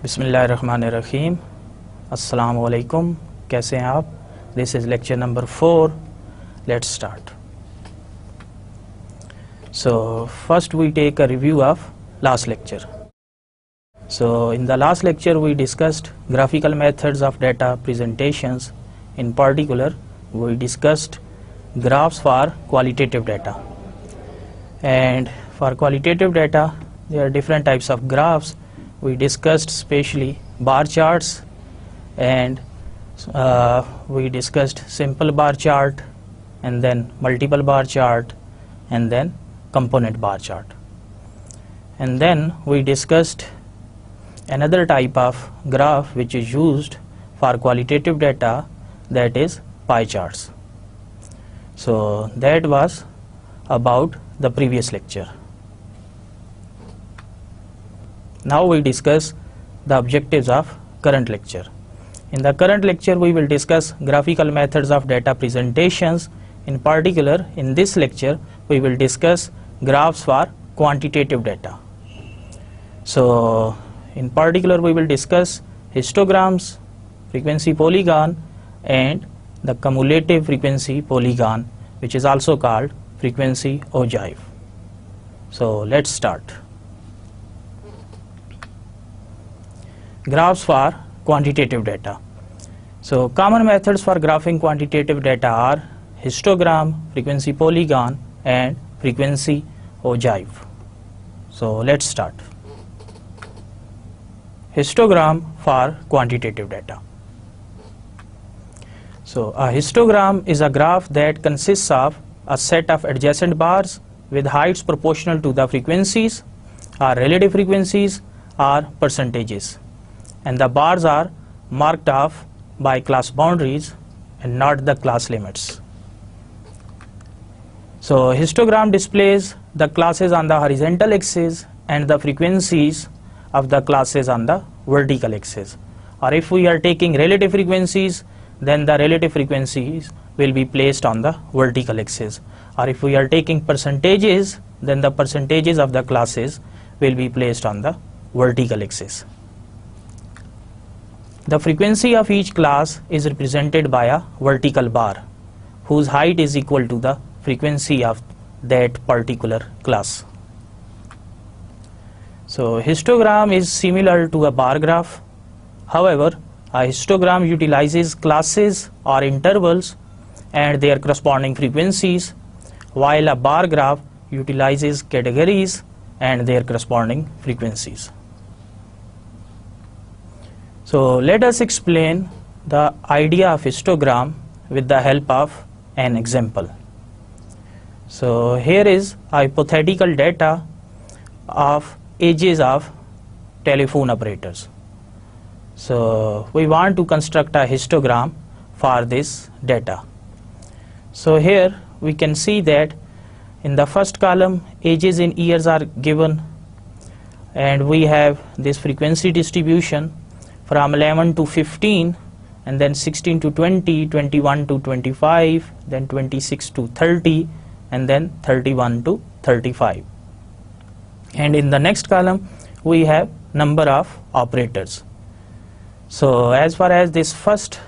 बिस्मिल्लाहिर्रहमानिर्रहीम अस्सलाम वालेकुम। कैसे हैं आप? This is lecture number 4. Let's start. So first we take a review of last lecture. So in the last lecture we discussed graphical methods of data presentations. In particular we discussed graphs for qualitative data, and for qualitative data there are different types of graphs. We discussed especially bar charts, and we discussed simple bar chart, and then multiple bar chart, and then component bar chart. And then we discussed another type of graph which is used for qualitative data, that is pie charts. So that was about the previous lecture. Now we discuss the objectives of current lecture. In the current lecture we will discuss graphical methods of data presentations. In particular in this lecture we will discuss graphs for quantitative data. So in particular we will discuss histograms, frequency polygon, and the cumulative frequency polygon, which is also called frequency ogive. So let's start. Graphs for quantitative data. So common methods for graphing quantitative data are histogram, frequency polygon, and frequency ogive. So let's start. Histogram for quantitative data. So a histogram is a graph that consists of a set of adjacent bars with heights proportional to the frequencies or relative frequencies or percentages, and the bars are marked off by class boundaries and not the class limits. So histogram displays the classes on the horizontal axis and the frequencies of the classes on the vertical axis. Or if we are taking relative frequencies, then the relative frequencies will be placed on the vertical axis. Or if we are taking percentages, then the percentages of the classes will be placed on the vertical axis. The frequency of each class is represented by a vertical bar whose height is equal to the frequency of that particular class. So histogram is similar to a bar graph. However, a histogram utilizes classes or intervals and their corresponding frequencies, while a bar graph utilizes categories and their corresponding frequencies. So let us explain the idea of histogram with the help of an example. So here is hypothetical data of ages of telephone operators. So we want to construct a histogram for this data. So here we can see that in the first column ages in years are given, and we have this frequency distribution from 11 to 15, and then 16 to 20, 21 to 25, then 26 to 30, and then 31 to 35. And in the next column we have number of operators. So as far as this first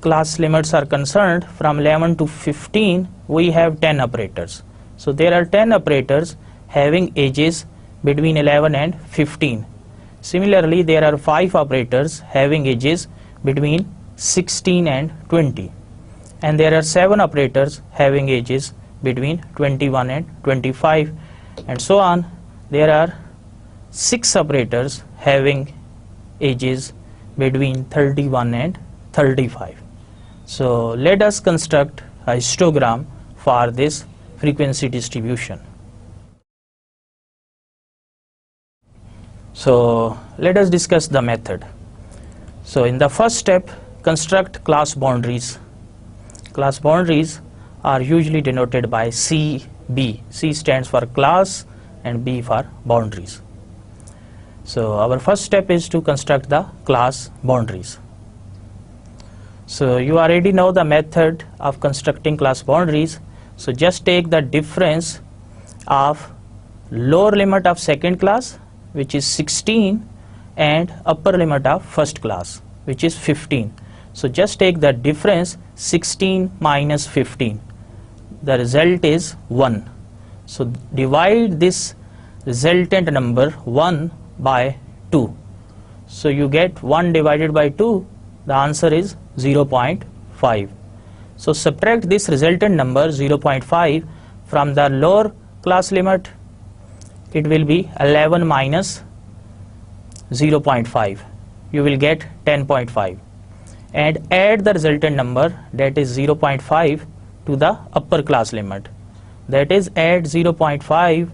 class limits are concerned, from 11 to 15 we have 10 operators. So there are 10 operators having ages between 11 and 15. Similarly, there are 5 operators having ages between 16 and 20, and there are 7 operators having ages between 21 and 25, and so on. There are 6 operators having ages between 31 and 35. So let us construct a histogram for this frequency distribution. So let us discuss the method. So in the first step, construct class boundaries. Class boundaries are usually denoted by CB. C stands for class and B for boundaries. So our first step is to construct the class boundaries. So you already know the method of constructing class boundaries. So just take the difference of lower limit of second class, which is 16, and upper limit of first class, which is 15. So just take the difference, 16 minus 15. The result is 1. So divide this resultant number 1 by 2. So you get 1 divided by 2, the answer is 0.5. So subtract this resultant number 0.5 from the lower class limit. It will be 11 minus 0.5. You will get 10.5. And add the resultant number, that is 0.5, to the upper class limit. That is, add 0.5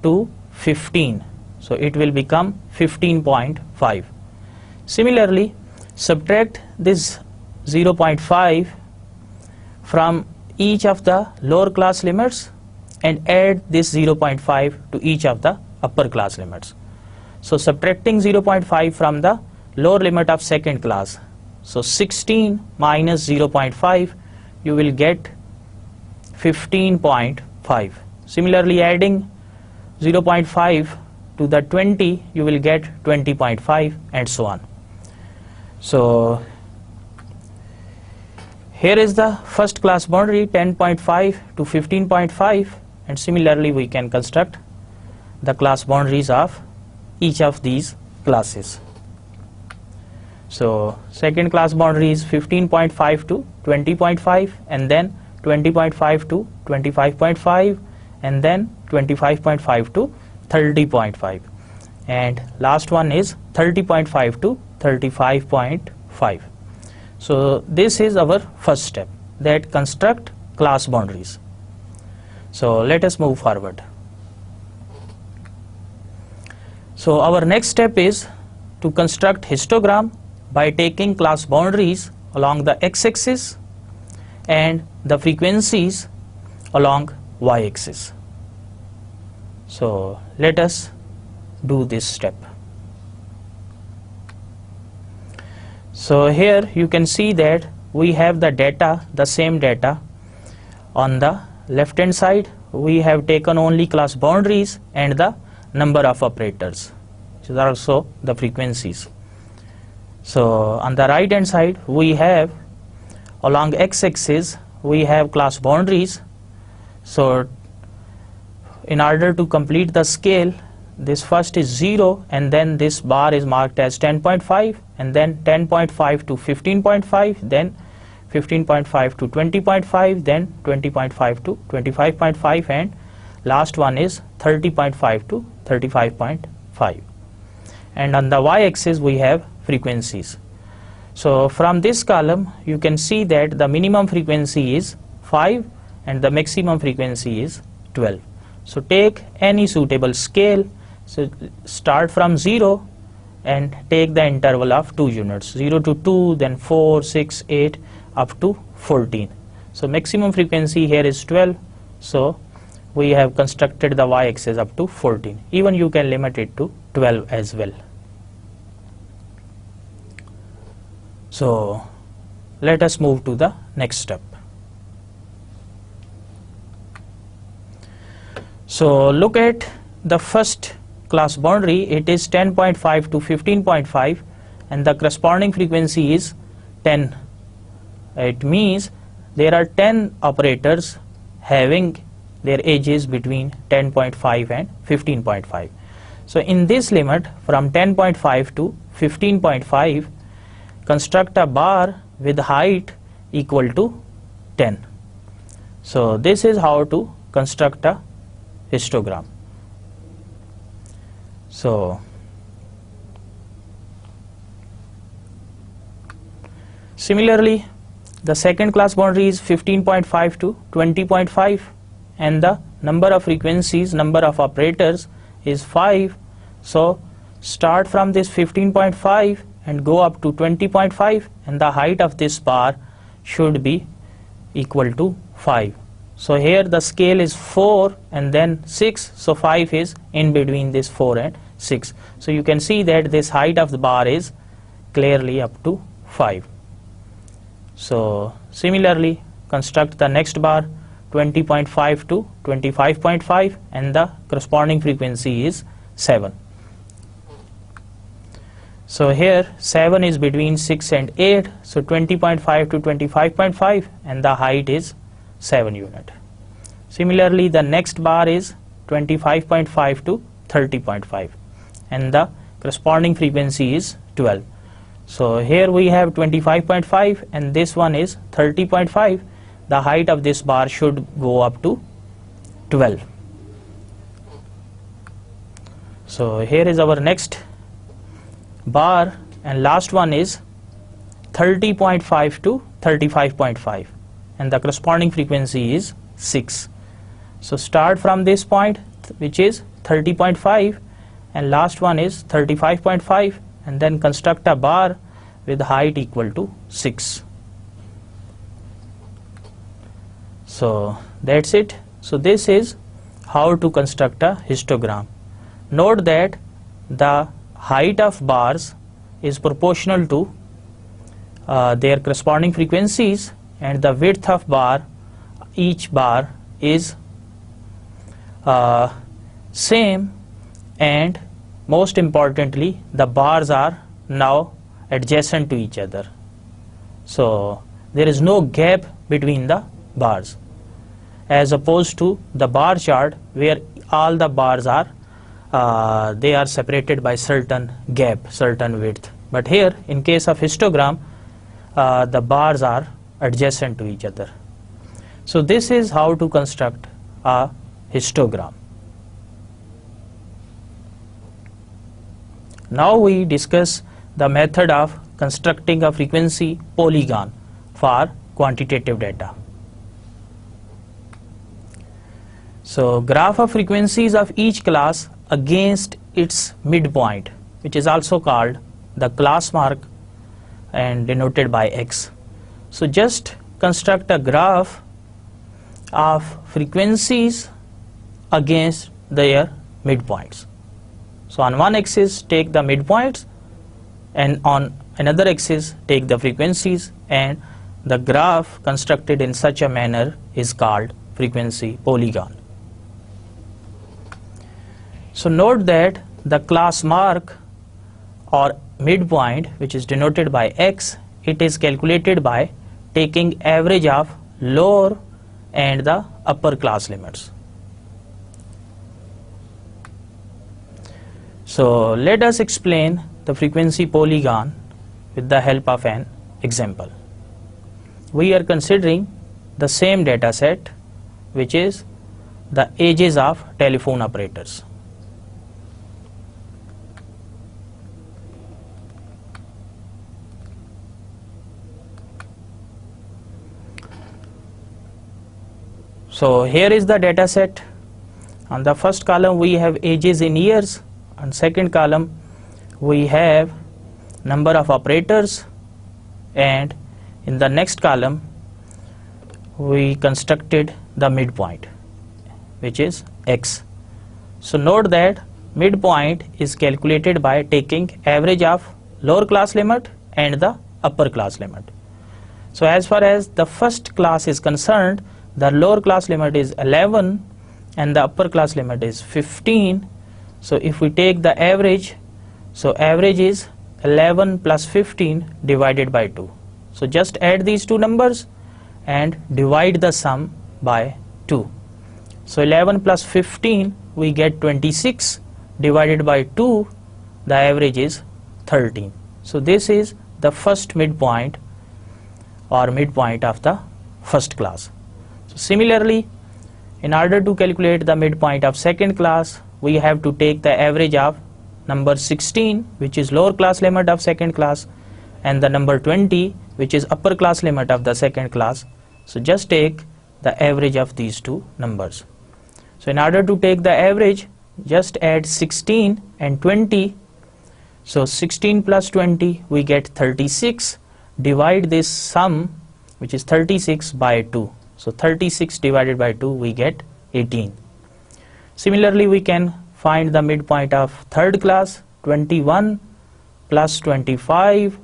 to 15. So it will become 15.5. Similarly, subtract this 0.5 from each of the lower class limits and add this 0.5 to each of the upper class limits. So subtracting 0.5 from the lower limit of second class, so 16 minus 0.5, you will get 15.5. Similarly, adding 0.5 to the 20, you will get 20.5, and so on. So here is the first class boundary, 10.5 to 15.5, and similarly we can construct the class boundaries of each of these classes. So second class boundary is 15.5 to 20.5, and then 20.5 to 25.5, and then 25.5 to 30.5, and last one is 30.5 to 35.5. So this is our first step, that construct class boundaries. So let us move forward. So our next step is to construct histogram by taking class boundaries along the x-axis and the frequencies along y-axis. So let us do this step. So here you can see that we have the data, the same data. On the left hand side we have taken only class boundaries and the number of operators, which is also the frequencies. So on the right hand side we have, along x-axis we have class boundaries. So in order to complete the scale, this first is 0, and then this bar is marked as 10.5, and then 10.5 to 15.5, then 15.5 to 20.5, then 20.5 to 25.5, and last one is 30.5 to 35.5. And on the y-axis we have frequencies. So from this column you can see that the minimum frequency is 5 and the maximum frequency is 12. So take any suitable scale. So start from 0 and take the interval of 2 units, 0 to 2, then 4, 6, 8, up to 14. So maximum frequency here is 12. So we have constructed the y-axis up to 14. Even you can limit it to 12 as well. So let us move to the next step. So look at the first class boundary. It is 10.5 to 15.5, and the corresponding frequency is 10. It means there are 10 operators having their ages between 10.5 and 15.5. So in this limit from 10.5 to 15.5, construct a bar with height equal to 10. So this is how to construct a histogram. So similarly, the second class boundary is 15.5 to 20.5, and the number of frequencies, number of operators is 5. So start from this 15.5 and go up to 20.5, and the height of this bar should be equal to 5. So here the scale is 4 and then 6, so 5 is in between this 4 and 6. So you can see that this height of the bar is clearly up to 5. So similarly construct the next bar, 20.5 to 25.5, and the corresponding frequency is 7. So here 7 is between 6 and 8, so 20.5 to 25.5, and the height is 7 unit. Similarly, the next bar is 25.5 to 30.5, and the corresponding frequency is 12. So here we have 25.5 and this one is 30.5. The height of this bar should go up to 12. So here is our next bar, and last one is 30.5 to 35.5, and the corresponding frequency is 6. So start from this point, which is 30.5, and last one is 35.5, and then construct a bar with height equal to 6. So that's it. So this is how to construct a histogram. Note that the height of bars is proportional to their corresponding frequencies, and the width of bar, each bar is same, and most importantly the bars are now adjacent to each other. So there is no gap between the bars, as opposed to the bar chart where all the bars are they are separated by certain gap, certain width. But here in case of histogram, the bars are adjacent to each other. So this is how to construct a histogram. Now we discuss the method of constructing a frequency polygon for quantitative data. So graph of frequencies of each class against its midpoint, which is also called the class mark and denoted by X. So just construct a graph of frequencies against their midpoints. So on one axis take the midpoints, and on another axis take the frequencies, and the graph constructed in such a manner is called frequency polygon. So note that the class mark or midpoint, which is denoted by X, it is calculated by taking average of lower and the upper class limits. So let us explain the frequency polygon with the help of an example. We are considering the same data set, which is the ages of telephone operators. So here is the data set. On the first column we have ages in years. On second column we have number of operators, and in the next column we constructed the midpoint, which is X. So note that midpoint is calculated by taking average of lower class limit and the upper class limit. So as far as the first class is concerned, the lower class limit is 11 and the upper class limit is 15. So if we take the average, so average is 11 plus 15 divided by 2. So just add these two numbers and divide the sum by 2. So 11 plus 15 we get 26, divided by 2 the average is 13. So this is the first midpoint or midpoint of the first class. So similarly, in order to calculate the midpoint of second class, we have to take the average of number 16, which is lower class limit of second class, and the number 20, which is upper class limit of the second class. So just take the average of these two numbers. So in order to take the average, just add 16 and 20. So 16 plus 20 we get 36. Divide this sum, which is 36, by 2. So 36 divided by 2 we get 18. Similarly, we can find the midpoint of third class. 21 plus 25,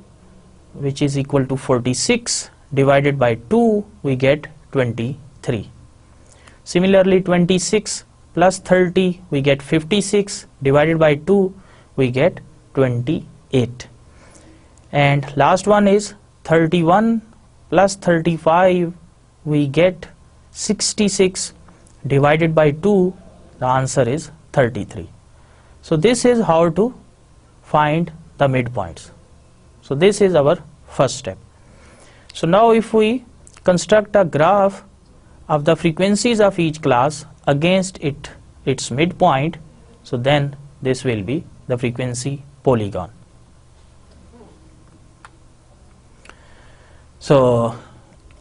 which is equal to 46, divided by 2 we get 23. Similarly, 26 plus 30 we get 56, divided by 2 we get 28. And last one is 31 plus 35, we get 66 divided by 2, the answer is 33. So this is how to find the midpoints. So this is our first step. So now if we construct a graph of the frequencies of each class against its midpoint, so then this will be the frequency polygon. So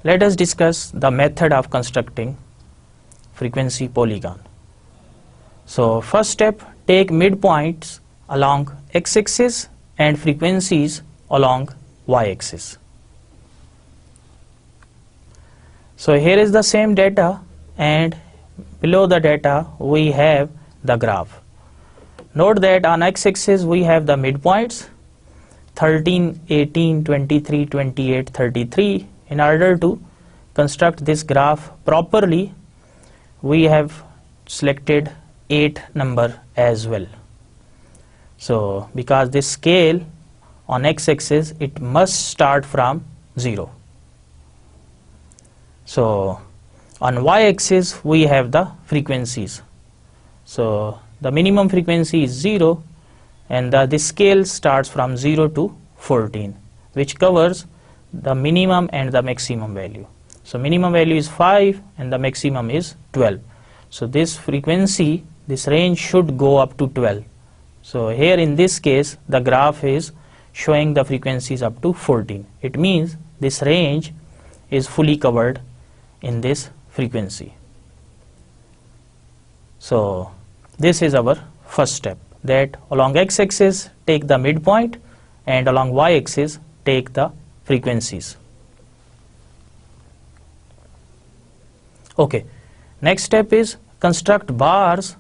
let us discuss the method of constructing frequency polygon. So first step, take midpoints along x-axis and frequencies along y-axis. So here is the same data, and below the data we have the graph. Note that on x-axis we have the midpoints 13, 18, 23, 28, 33. In order to construct this graph properly, we have selected 8 number as well. So because this scale on x-axis, it must start from 0. So on y-axis we have the frequencies. So the minimum frequency is 0, and this scale starts from 0 to 14, which covers the minimum and the maximum value. So minimum value is 5 and the maximum is 12. So this frequency, this range should go up to 12. So here in this case the graph is showing the frequencies up to 14. It means this range is fully covered in this frequency. So this is our first step, that along x-axis take the midpoint and along y-axis take the frequencies. Okay, next step is construct bars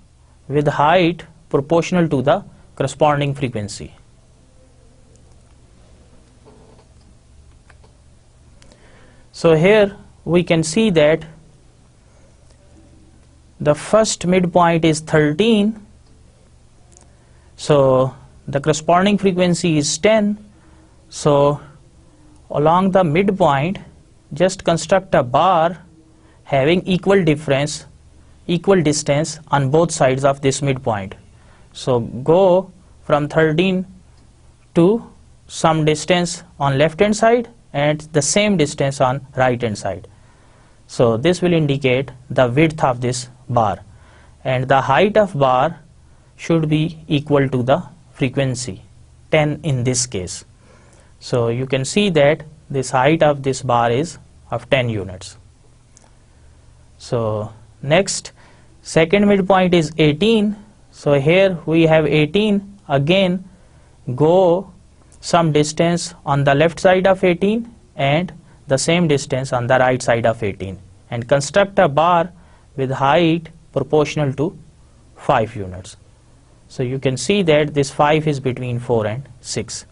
with height proportional to the corresponding frequency. So here we can see that the first midpoint is 13, so the corresponding frequency is 10. So along the midpoint just construct a bar having equal distance on both sides of this midpoint. So go from 13 to some distance on left hand side and the same distance on right hand side. So this will indicate the width of this bar, and the height of bar should be equal to the frequency, 10 in this case. So you can see that this height of this bar is of 10 units. So next, second midpoint is 18. So here we have 18. Again go some distance on the left side of 18 and the same distance on the right side of 18, and construct a bar with height proportional to 5 units. So you can see that this 5 is between 4 and 6.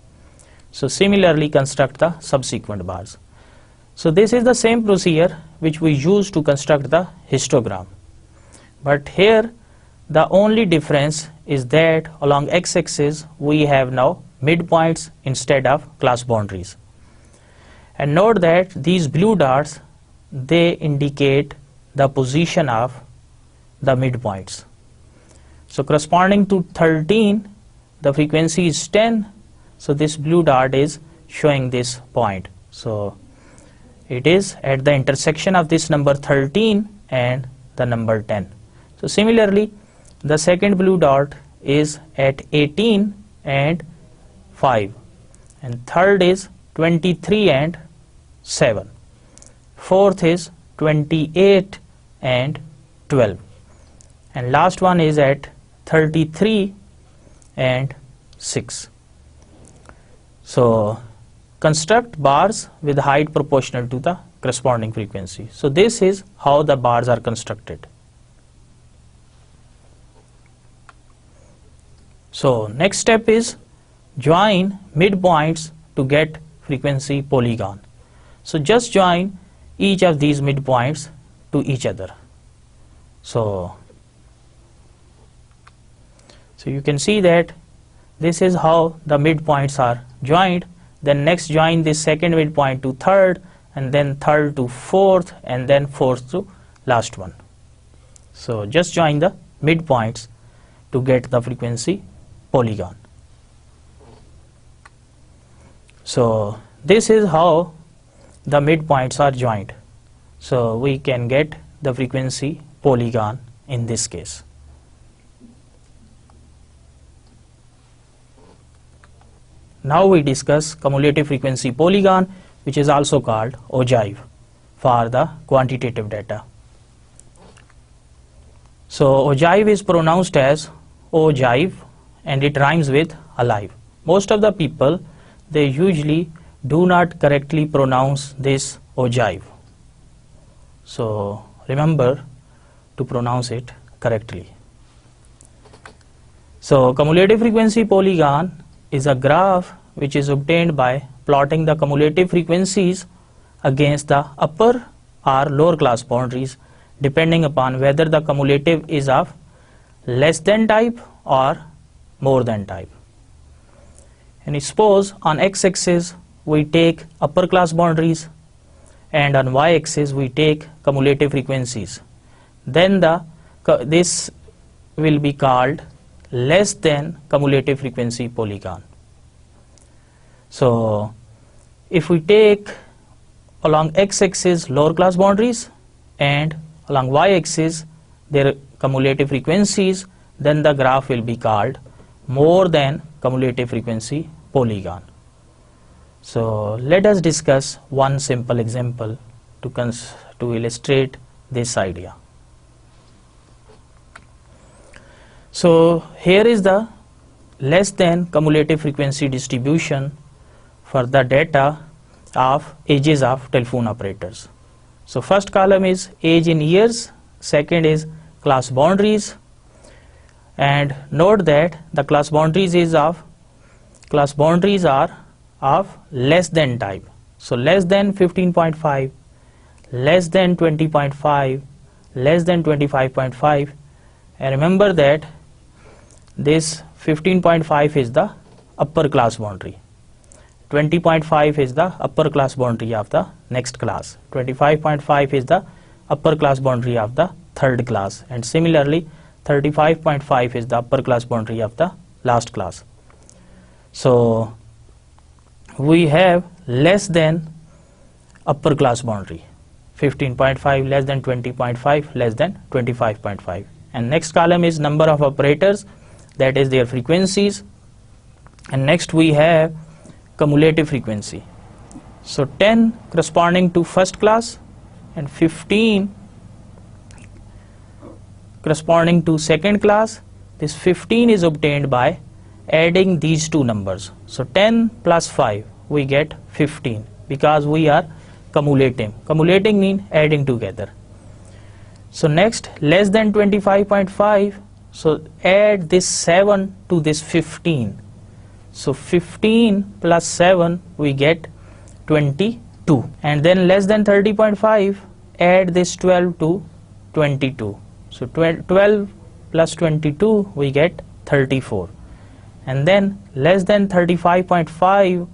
So similarly construct the subsequent bars. So this is the same procedure which we use to construct the histogram, but here the only difference is that along x-axis we have now midpoints instead of class boundaries. And note that these blue dots, they indicate the position of the midpoints. So corresponding to 13, the frequency is 10, so this blue dot is showing this point. So it is at the intersection of this number 13 and the number 10. So similarly, the second blue dot is at 18 and 5, and third is 23 and 7. Fourth is 28 and 12, and last one is at 33 and 6. So construct bars with height proportional to the corresponding frequency. So this is how the bars are constructed. So next step is join midpoints to get frequency polygon. So just join each of these midpoints to each other. So you can see that this is how the midpoints are joined. then next join this second midpoint to third, and then third to fourth, and then fourth to last one. So just join the midpoints to get the frequency polygon. So this is how the midpoints are joined. So we can get the frequency polygon in this case. Now we discuss cumulative frequency polygon, which is also called ogive for the quantitative data. So ogive is pronounced as ogive and it rhymes with alive. Most of the people, they usually do not correctly pronounce this ogive. So remember to pronounce it correctly. So cumulative frequency polygon is a graph which is obtained by plotting the cumulative frequencies against the upper or lower class boundaries, depending upon whether the cumulative is of less than type or more than type. And suppose on x-axis we take upper class boundaries and on y-axis we take cumulative frequencies. Then this will be called less than cumulative frequency polygon. So if we take along x-axis lower class boundaries and along y-axis their cumulative frequencies, then the graph will be called more than cumulative frequency polygon. So let us discuss one simple example to illustrate this idea. So here is the less than cumulative frequency distribution for the data of ages of telephone operators. So first column is age in years, second is class boundaries, and note that the class boundaries are of less than type. So less than 15.5, less than 20.5, less than 25.5, and remember that this 15.5 is the upper class boundary, 20.5 is the upper class boundary of the next class, 25.5 is the upper class boundary of the third class, and similarly 35.5 is the upper class boundary of the last class. So we have less than upper class boundary, 15.5, less than 20.5, less than 25.5, and next column is number of operators, that is their frequencies, and next we have cumulative frequency. So 10 corresponding to first class and 15 corresponding to second class. This 15 is obtained by adding these two numbers. So 10 plus 5 we get 15 because we are cumulating. Cumulating means adding together. So next less than 25.5, so add this 7 to this 15. So 15 plus 7 we get 22, and then less than 30.5 add this 12 to 22. So 12 plus 22 we get 34, and then less than 35.5,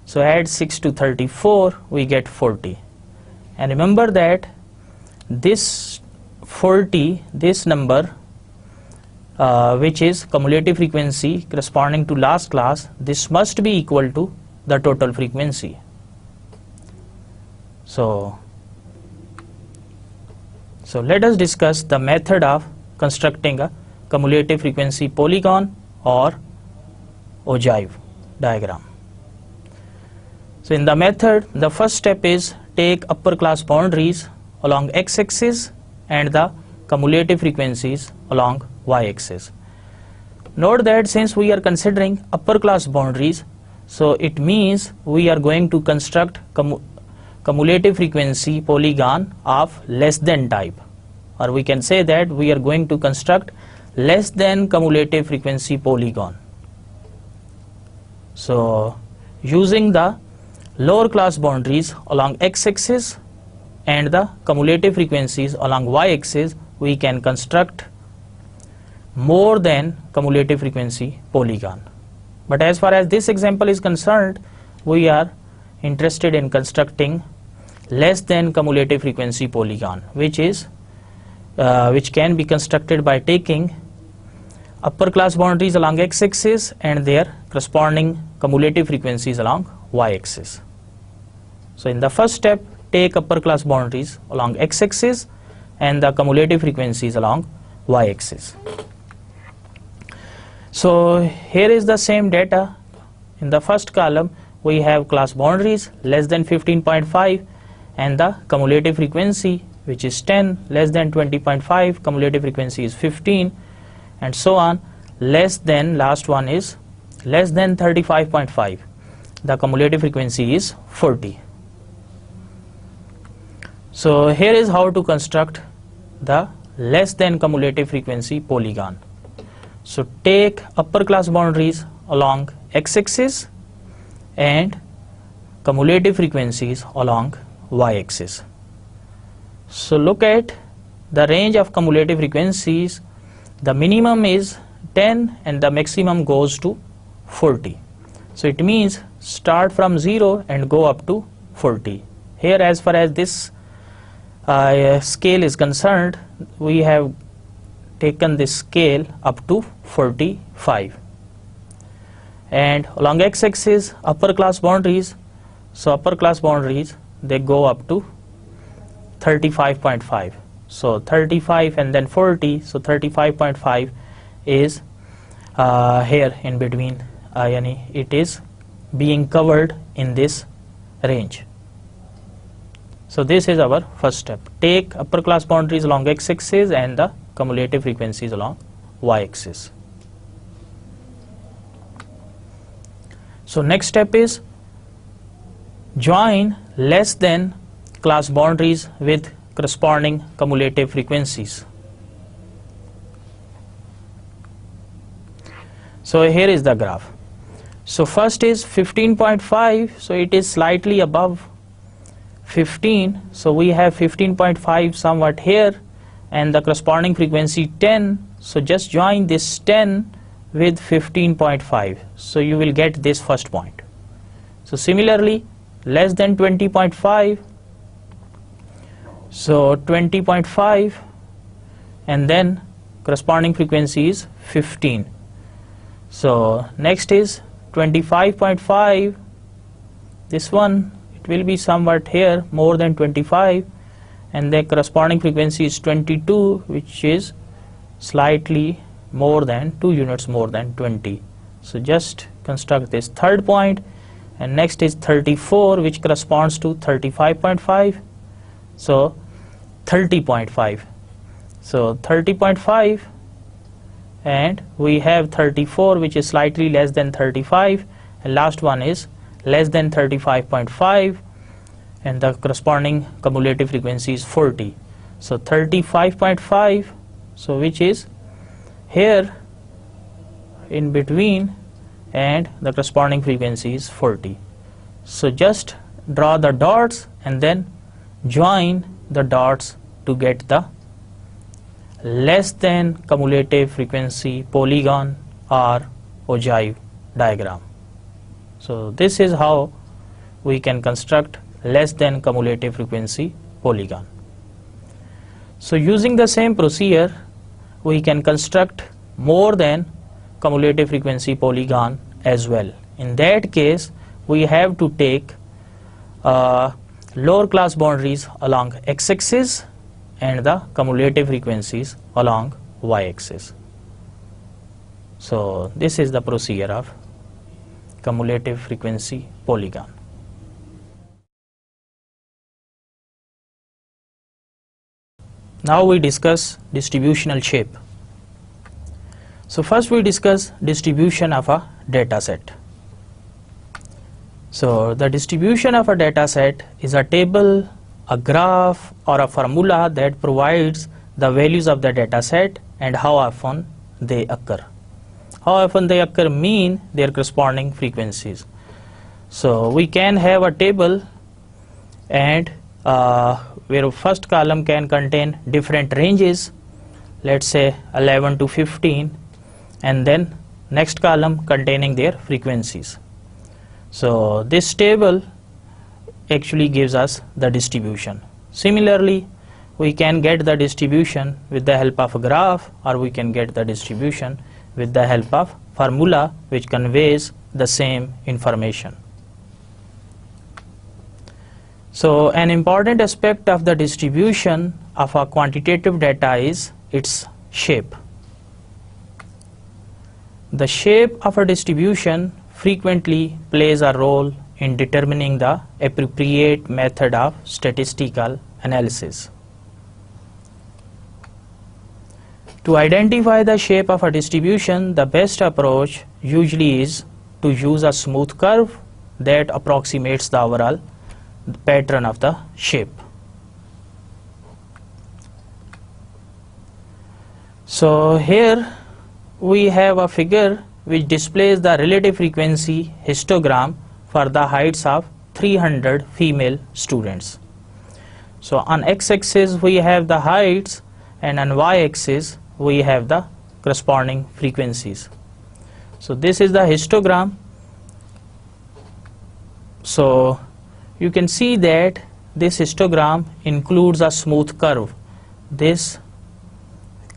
so add 6 to 34 we get 40, and remember that this 40, this number which is cumulative frequency corresponding to last class, this must be equal to the total frequency. So let us discuss the method of constructing a cumulative frequency polygon or ogive diagram. So in the method, the first step is take upper class boundaries along x-axis and the cumulative frequencies along y-axis. Note that since we are considering upper class boundaries, so it means we are going to construct cumulative frequency polygon of less than type, or we can say that we are going to construct less than cumulative frequency polygon. So using the lower class boundaries along x-axis and the cumulative frequencies along y-axis, we can construct more than cumulative frequency polygon. But as far as this example is concerned, we are interested in constructing less than cumulative frequency polygon, which can be constructed by taking upper class boundaries along x-axis and their corresponding cumulative frequencies along y-axis. So in the first step, take upper class boundaries along x-axis and the cumulative frequencies along y-axis. So here is the same data. In the first column we have class boundaries less than 15.5 and the cumulative frequency, which is 10, less than 20.5, cumulative frequency is 15, and so on. Less than, last one is less than 35.5, the cumulative frequency is 40. So here is how to construct the less than cumulative frequency polygon. So take upper class boundaries along x-axis and cumulative frequencies along y-axis. So look at the range of cumulative frequencies. The minimum is 10 and the maximum goes to 40. So it means start from 0 and go up to 40. Here, as far as this scale is concerned, we have taken this scale up to 45. And along x-axis, upper class boundaries, so upper class boundaries, they go up to 35.5. So 35 and then 40, so 35.5 is here in between, it is being covered in this range. So this is our first step. Take upper class boundaries along x-axis and the cumulative frequencies along y-axis. So next step is join less than class boundaries with corresponding cumulative frequencies. So here is the graph. So first is 15.5, so it is slightly above 15, so we have 15.5 somewhat here, and the corresponding frequency 10, so just join this 10 with 15.5, so you will get this first point. So similarly, less than 20.5, so 20.5, and then corresponding frequency is 15. So next is 25.5, this one, it will be somewhat here more than 25, and the corresponding frequency is 22, which is slightly more than 2 units more than 20. So just construct this third point, and next is 34, which corresponds to 35.5, so 30.5, so 30.5, and we have 34, which is slightly less than 35, and last one is less than 35.5, and the corresponding cumulative frequency is 40, so 35.5, so which is here in between, and the corresponding frequency is 40. So just draw the dots and then join the dots to get the less than cumulative frequency polygon or ogive diagram. So this is how we can construct less than cumulative frequency polygon. So using the same procedure, we can construct more than cumulative frequency polygon as well. In that case, we have to take lower class boundaries along x-axis and the cumulative frequencies along y-axis. So this is the procedure of cumulative frequency polygon. Now we discuss distributional shape. So first we discuss distribution of a data set. So the distribution of a data set is a table, a graph, or a formula that provides the values of the data set and how often they occur. How often they occur mean their corresponding frequencies. So we can have a table, and where first column can contain different ranges, let's say 11 to 15, and then next column containing their frequencies. So this table actually gives us the distribution. Similarly, we can get the distribution with the help of a graph, or we can get the distribution with the help of formula which conveys the same information. So an important aspect of the distribution of a quantitative data is its shape. The shape of a distribution frequently plays a role in determining the appropriate method of statistical analysis. To identify the shape of a distribution, the best approach usually is to use a smooth curve that approximates the overall pattern of the shape. So here we have a figure which displays the relative frequency histogram for the heights of 300 female students. So on x-axis we have the heights, and on y-axis we have the corresponding frequencies. So this is the histogram. So you can see that this histogram includes a smooth curve. This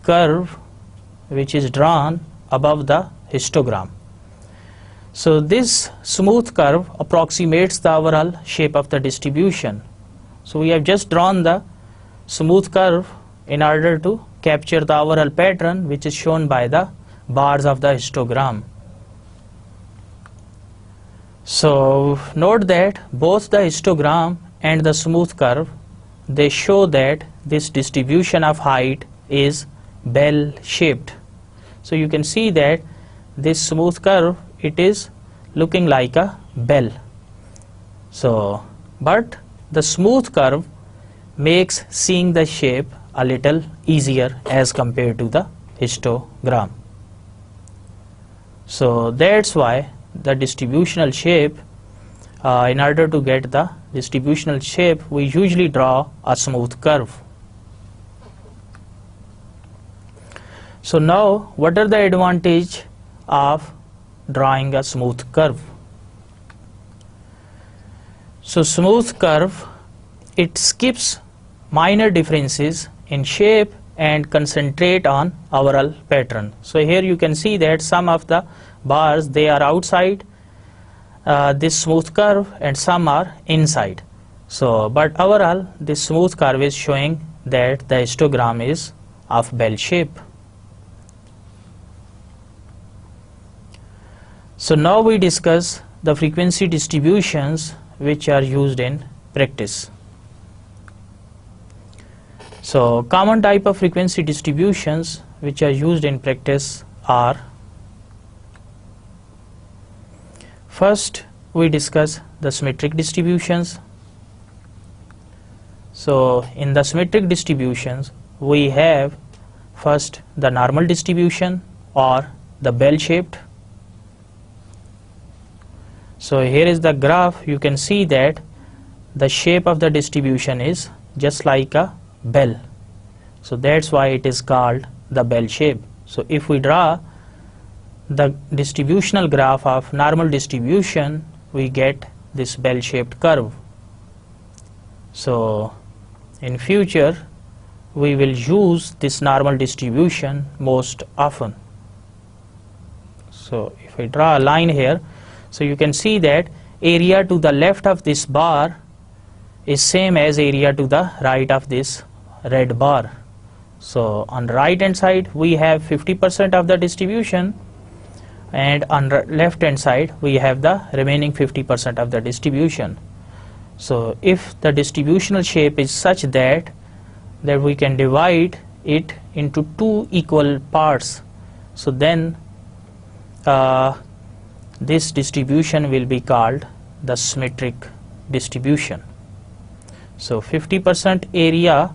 curve which is drawn above the histogram. So this smooth curve approximates the overall shape of the distribution. So we have just drawn the smooth curve in order to capture the overall pattern which is shown by the bars of the histogram. So note that both the histogram and the smooth curve, they show that this distribution of height is bell shaped. So you can see that this smooth curve, it is looking like a bell. So but the smooth curve makes seeing the shape a little easier as compared to the histogram. So that's why the distributional shape, in order to get the distributional shape, we usually draw a smooth curve. So now what are the advantages of drawing a smooth curve? So smooth curve, it skips minor differences in shape and concentrate on overall pattern. So here you can see that some of the bars, they are outside this smooth curve and some are inside. So but overall this smooth curve is showing that the histogram is of bell shape. So now we discuss the frequency distributions which are used in practice. So common type of frequency distributions which are used in practice are: first we discuss the symmetric distributions. So in the symmetric distributions we have first the normal distribution or the bell shaped. So here is the graph. You can see that the shape of the distribution is just like a bell. So that's why it is called the bell shape. So if we draw the distributional graph of normal distribution, we get this bell shaped curve. So in future we will use this normal distribution most often. So if I draw a line here, so you can see that area to the left of this bar is same as area to the right of this red bar. So on the right hand side we have 50% of the distribution, and on the left hand side we have the remaining 50% of the distribution. So if the distributional shape is such that we can divide it into two equal parts, so then this distribution will be called the symmetric distribution. So 50% area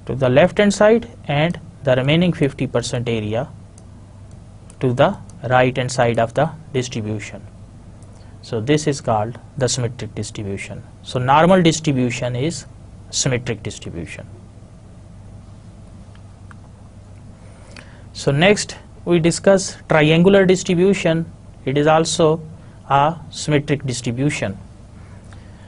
to the left hand side and the remaining 50% area to the right hand side of the distribution. So this is called the symmetric distribution. So normal distribution is symmetric distribution. So next we discuss triangular distribution, it is also a symmetric distribution.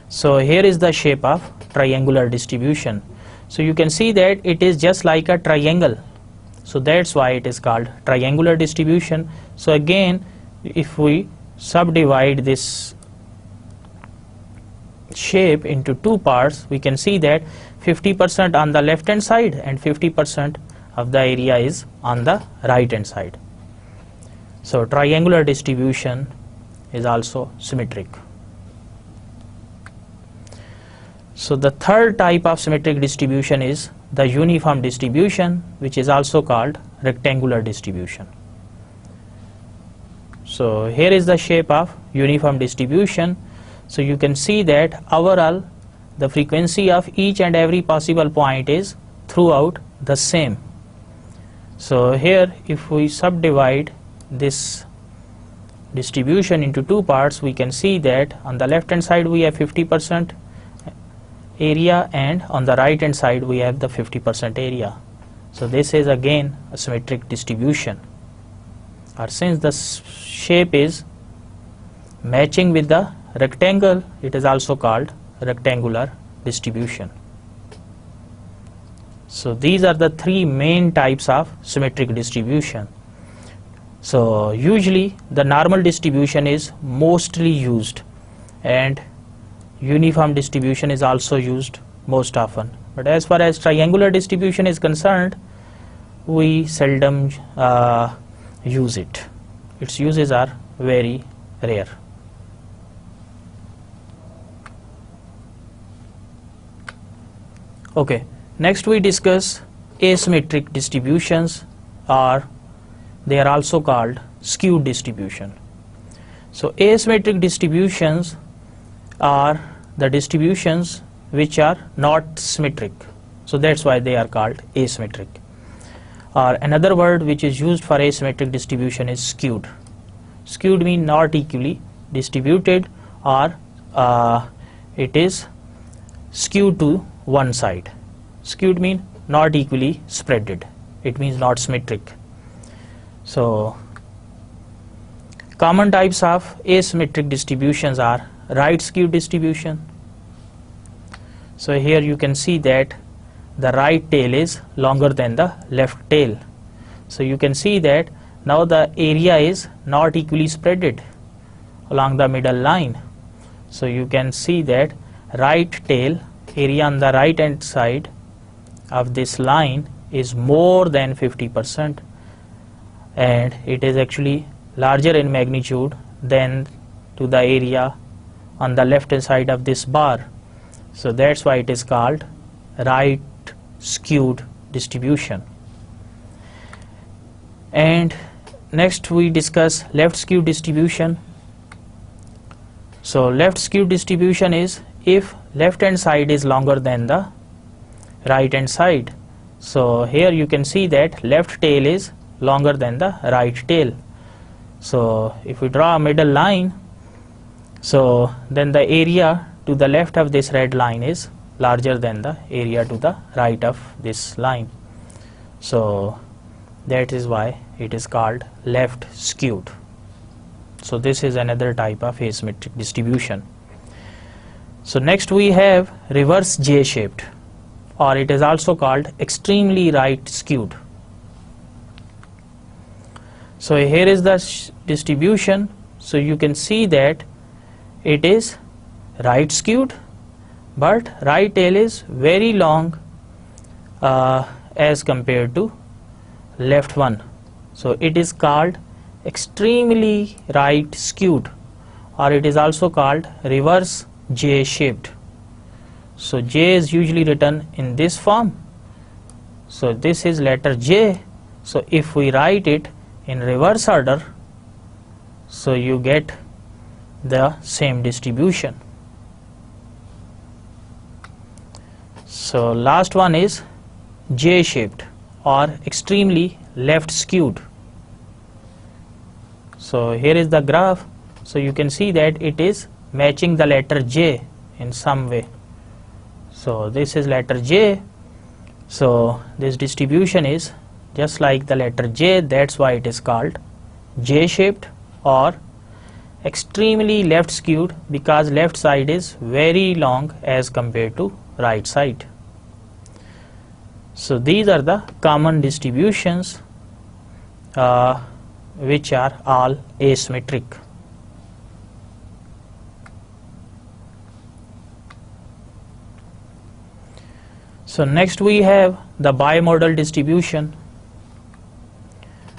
So here is the shape of triangular distribution. So you can see that it is just like a triangle. So that's why it is called triangular distribution. So again, if we subdivide this shape into two parts, we can see that 50% on the left hand side and 50% of the area is on the right hand side. So triangular distribution is also symmetric. So the third type of symmetric distribution is the uniform distribution, which is also called rectangular distribution. So here is the shape of uniform distribution. So you can see that overall the frequency of each and every possible point is throughout the same. So here if we subdivide this distribution into two parts, we can see that on the left hand side we have 50% area and on the right hand side we have the 50% area. So this is again a symmetric distribution, or since the shape is matching with the rectangle, it is also called rectangular distribution. So these are the three main types of symmetric distribution. So usually the normal distribution is mostly used and uniform distribution is also used most often, but as far as triangular distribution is concerned, we seldom use it. Its uses are very rare. Okay, next we discuss asymmetric distributions, or they are also called skewed distribution. So asymmetric distributions are the distributions which are not symmetric, so that's why they are called asymmetric. Or another word which is used for asymmetric distribution is skewed. Skewed means not equally distributed, or it is skewed to one side. Skewed means not equally spreaded, it means not symmetric. So common types of asymmetric distributions are right skewed distribution. So here you can see that the right tail is longer than the left tail. So you can see that now the area is not equally spreaded along the middle line. So you can see that right tail area on the right hand side of this line is more than 50%, and it is actually larger in magnitude than to the area on the left hand side of this bar. So that's why it is called right skewed distribution. And next we discuss left skewed distribution. So left skewed distribution is if left hand side is longer than the right hand side. So here you can see that left tail is longer than the right tail. So if we draw a middle line, so then the area to the left of this red line is larger than the area to the right of this line. So that is why it is called left skewed. So this is another type of asymmetric distribution. So next we have reverse J-shaped, or it is also called extremely right skewed. So here is the distribution. So you can see that it is right skewed, but right tail is very long as compared to left one. So it is called extremely right skewed, or it is also called reverse J-shaped. So J is usually written in this form. So this is letter J. So if we write it in reverse order, so you get the same distribution. So last one is J-shaped, or extremely left skewed. So here is the graph. So you can see that it is matching the letter J in some way. So this is letter J. So this distribution is just like the letter J, that's why it is called J-shaped, or extremely left skewed because left side is very long as compared to right side. So these are the common distributions which are all asymmetric. So next we have the bimodal distribution.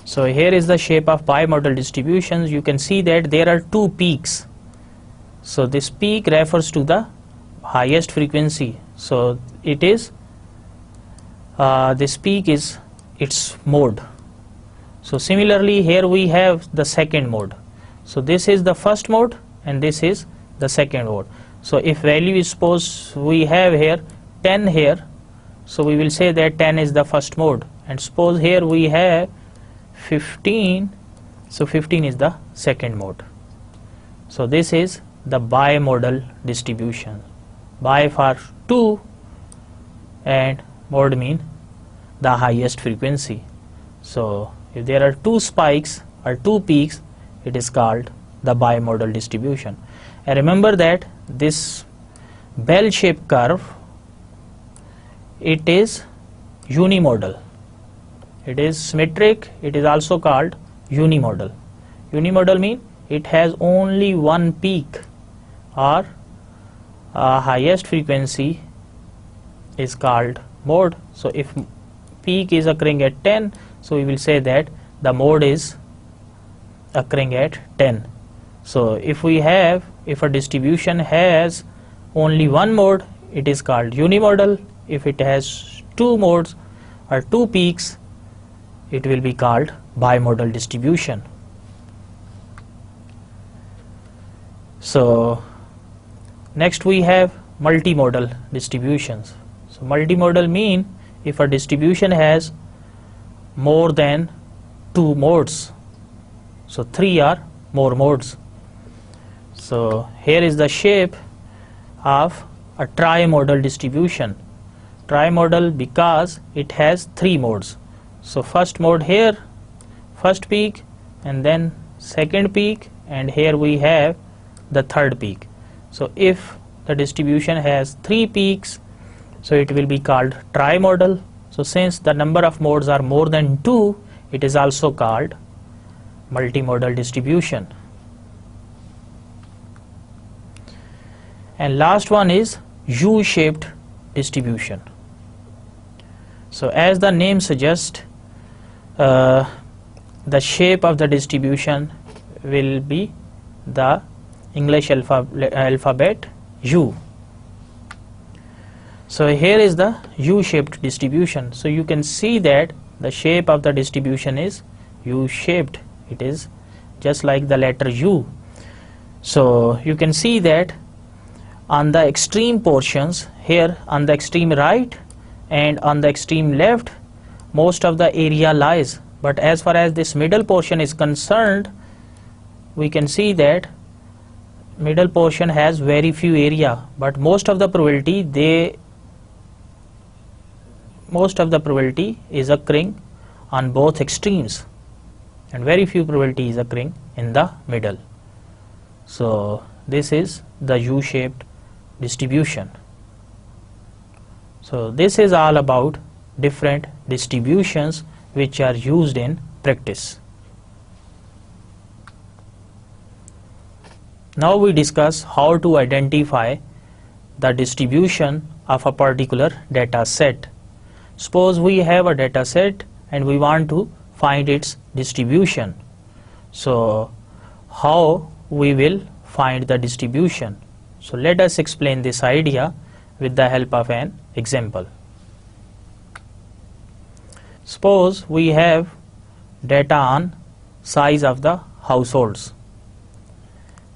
So here is the shape of bimodal distributions. You can see that there are two peaks. So this peak refers to the highest frequency. So it is this peak is its mode. So similarly here we have the second mode. So this is the first mode and this is the second mode. So if value is, suppose we have here 10 here, so we will say that 10 is the first mode, and suppose here we have 15, so 15 is the second mode. So this is the bimodal distribution. Bi for 2 and mode mean the highest frequency. So if there are two spikes or two peaks, it is called the bimodal distribution. And remember that this bell-shaped curve, it is unimodal. It is symmetric, it is also called unimodal. Unimodal means it has only one peak, or highest frequency is called mode. So if peak is occurring at 10, so we will say that the mode is occurring at 10. So if a distribution has only one mode, it is called unimodal. If it has two modes or two peaks, it will be called bimodal distribution. So next we have multimodal distributions. So multimodal mean if a distribution has more than two modes, so three or more modes. So here is the shape of a trimodal distribution. Trimodal because it has three modes. So first mode here, first peak, and then second peak, and here we have the third peak. So if the distribution has three peaks, so it will be called trimodal. So since the number of modes are more than 2, it is also called multimodal distribution. And last one is U-shaped distribution. So as the name suggests, the shape of the distribution will be the English alphabet U. So here is the U-shaped distribution. So you can see that the shape of the distribution is U-shaped. It is just like the letter U. So you can see that on the extreme portions, here on the extreme right and on the extreme left, most of the area lies. But as far as this middle portion is concerned, we can see that middle portion has very few area, but most of the probability is occurring on both extremes, and very few probability is occurring in the middle. So this is the U-shaped distribution. So this is all about different distributions which are used in practice. Now we discuss how to identify the distribution of a particular data set. Suppose we have a data set and we want to find its distribution. So how we will find the distribution? So let us explain this idea with the help of an example. Suppose we have data on size of the households.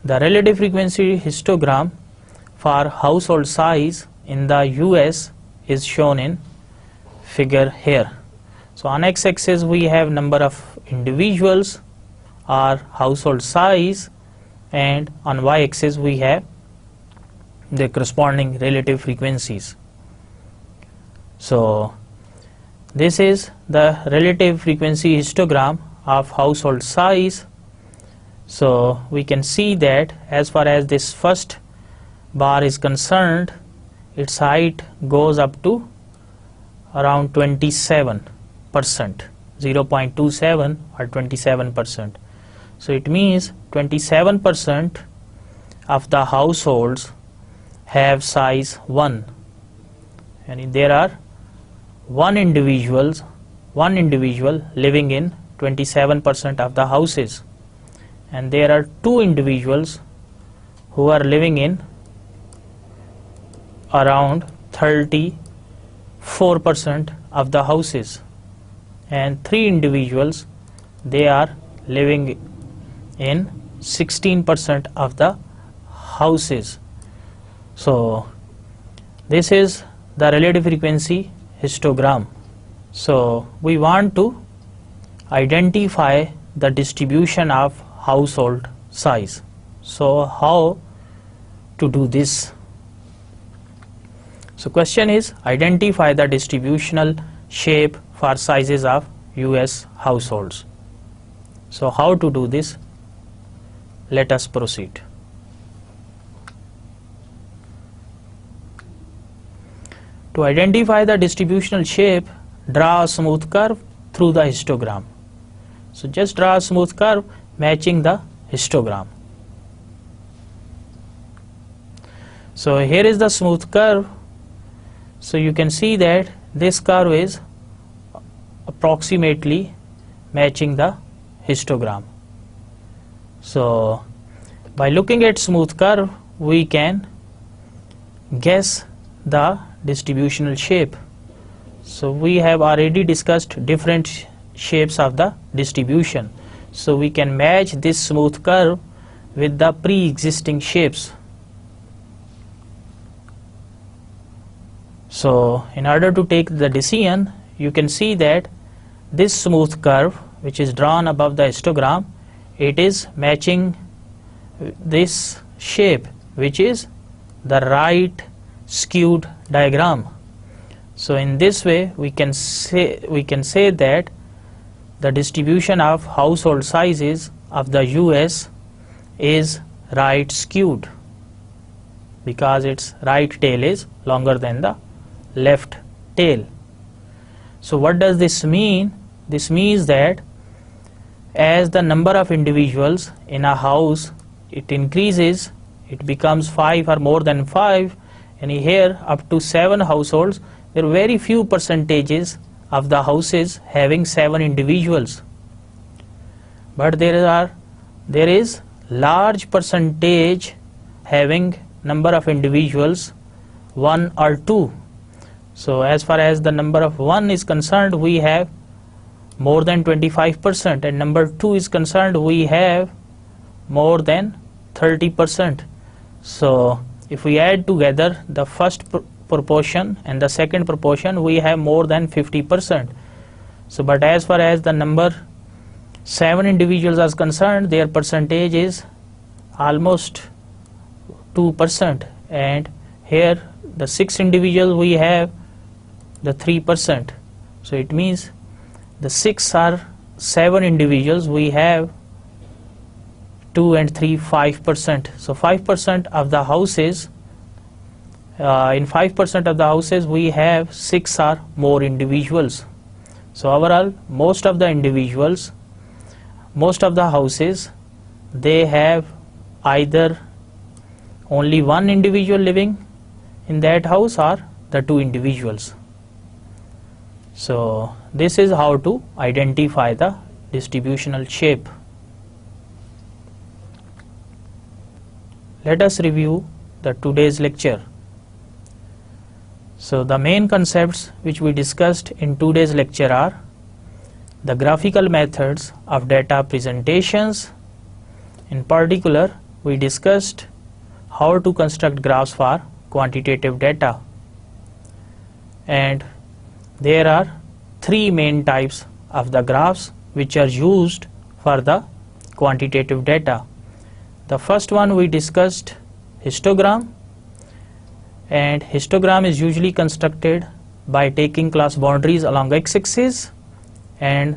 The relative frequency histogram for household size in the US is shown in figure here. So on x-axis we have number of individuals or household size, and on y-axis we have the corresponding relative frequencies. So this is the relative frequency histogram of household size. So we can see that as far as this first bar is concerned, its height goes up to around 27%, 0.27 or 27%. So it means 27% of the households have size 1, and there are one individual living in 27% of the houses, and there are two individuals who are living in around 34% of the houses, and three individuals, they are living in 16% of the houses. So this is the relative frequency histogram. So we want to identify the distribution of household size. So how to do this? So question is, identify the distributional shape for sizes of US households. So how to do this? Let us proceed. To identify the distributional shape, draw a smooth curve through the histogram. So just draw a smooth curve matching the histogram. So here is the smooth curve. So you can see that this curve is approximately matching the histogram. So by looking at smooth curve, we can guess the distributional shape. So we have already discussed different shapes of the distribution. So we can match this smooth curve with the pre-existing shapes. So in order to take the decision, you can see that this smooth curve which is drawn above the histogram, it is matching this shape, which is the right skewed diagram. So in this way we can say that the distribution of household sizes of the US is right skewed, because its right tail is longer than the left tail. So what does this mean? This means that as the number of individuals in a house it increases, it becomes 5 or more than 5, and here up to 7 households, there are very few percentages of the houses having 7 individuals, but there is large percentage having number of individuals 1 or 2. So as far as the number of 1 is concerned, we have more than 25%, and number 2 is concerned, we have more than 30%. So if we add together the first proportion and the second proportion, we have more than 50%. So but as far as the number 7 individuals are concerned, their percentage is almost 2%, and here the 6 individuals we have the 3%. So it means the 6 or 7 individuals we have 2 and 3, 5%. So 5% of the houses, in 5% of the houses we have 6 or more individuals. So overall, most of the individuals, most of the houses, they have either only one individual living in that house or the 2 individuals. So this is how to identify the distributional shape. Let us review the today's lecture. So the main concepts which we discussed in today's lecture are the graphical methods of data presentations. In particular, we discussed how to construct graphs for quantitative data, and there are 3 main types of the graphs which are used for the quantitative data. The first one we discussed, histogram, and histogram is usually constructed by taking class boundaries along x-axis and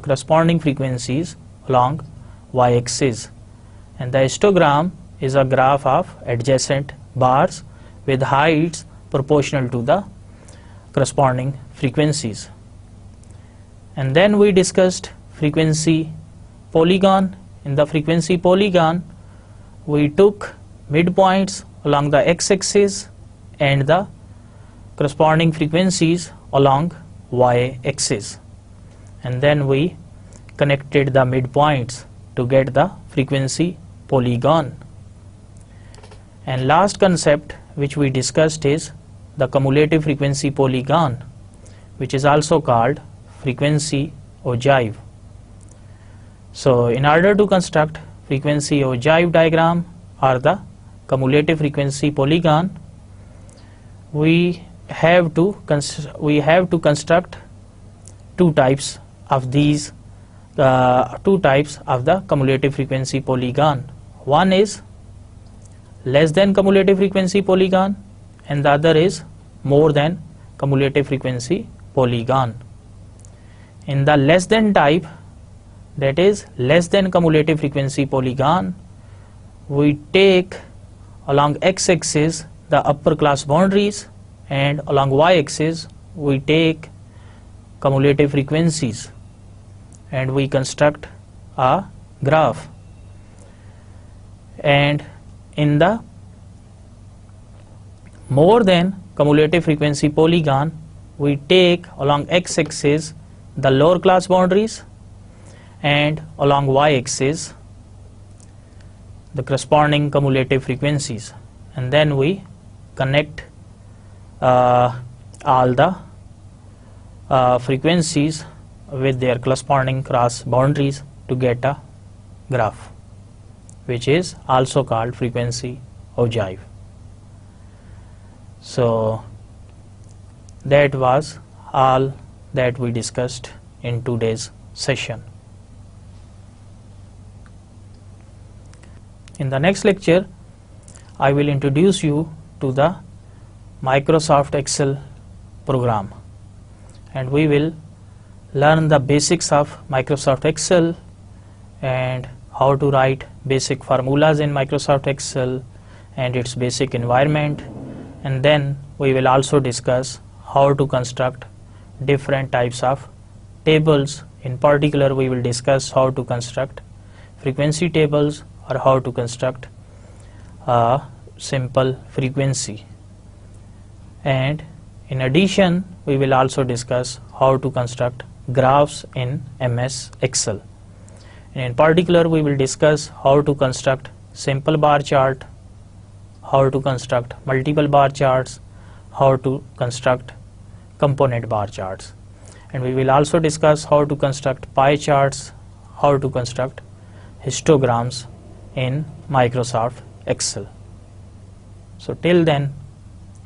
corresponding frequencies along y-axis. And the histogram is a graph of adjacent bars with heights proportional to the corresponding frequencies. And then we discussed frequency polygon. In the frequency polygon, we took midpoints along the x-axis and the corresponding frequencies along y-axis, and then we connected the midpoints to get the frequency polygon. And last concept which we discussed is the cumulative frequency polygon, which is also called frequency ogive. So in order to construct frequency ogive diagram or the cumulative frequency polygon, we have to construct two types of these the cumulative frequency polygon. One is less than cumulative frequency polygon and the other is more than cumulative frequency polygon. In the less than type, that is less than cumulative frequency polygon, we take along x-axis the upper class boundaries and along y-axis we take cumulative frequencies and we construct a graph. And in the more than cumulative frequency polygon, we take along x-axis the lower class boundaries and along y-axis the corresponding cumulative frequencies, and then we connect all the frequencies with their corresponding cross boundaries to get a graph, which is also called frequency ogive. So that was all that we discussed in today's session. In the next lecture, I will introduce you to the Microsoft Excel program, and we will learn the basics of Microsoft Excel and how to write basic formulas in Microsoft Excel and its basic environment, and then we will also discuss how to construct different types of tables. In particular, we will discuss how to construct frequency tables or how to construct a simple frequency. And in addition, we will also discuss how to construct graphs in MS Excel. And in particular, we will discuss how to construct simple bar chart, how to construct multiple bar charts, how to construct component bar charts. And we will also discuss how to construct pie charts, how to construct histograms in Microsoft Excel. So till then,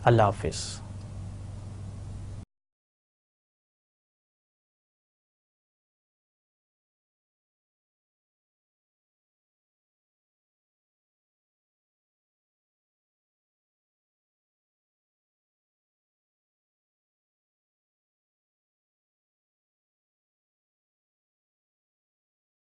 Allah Hafiz.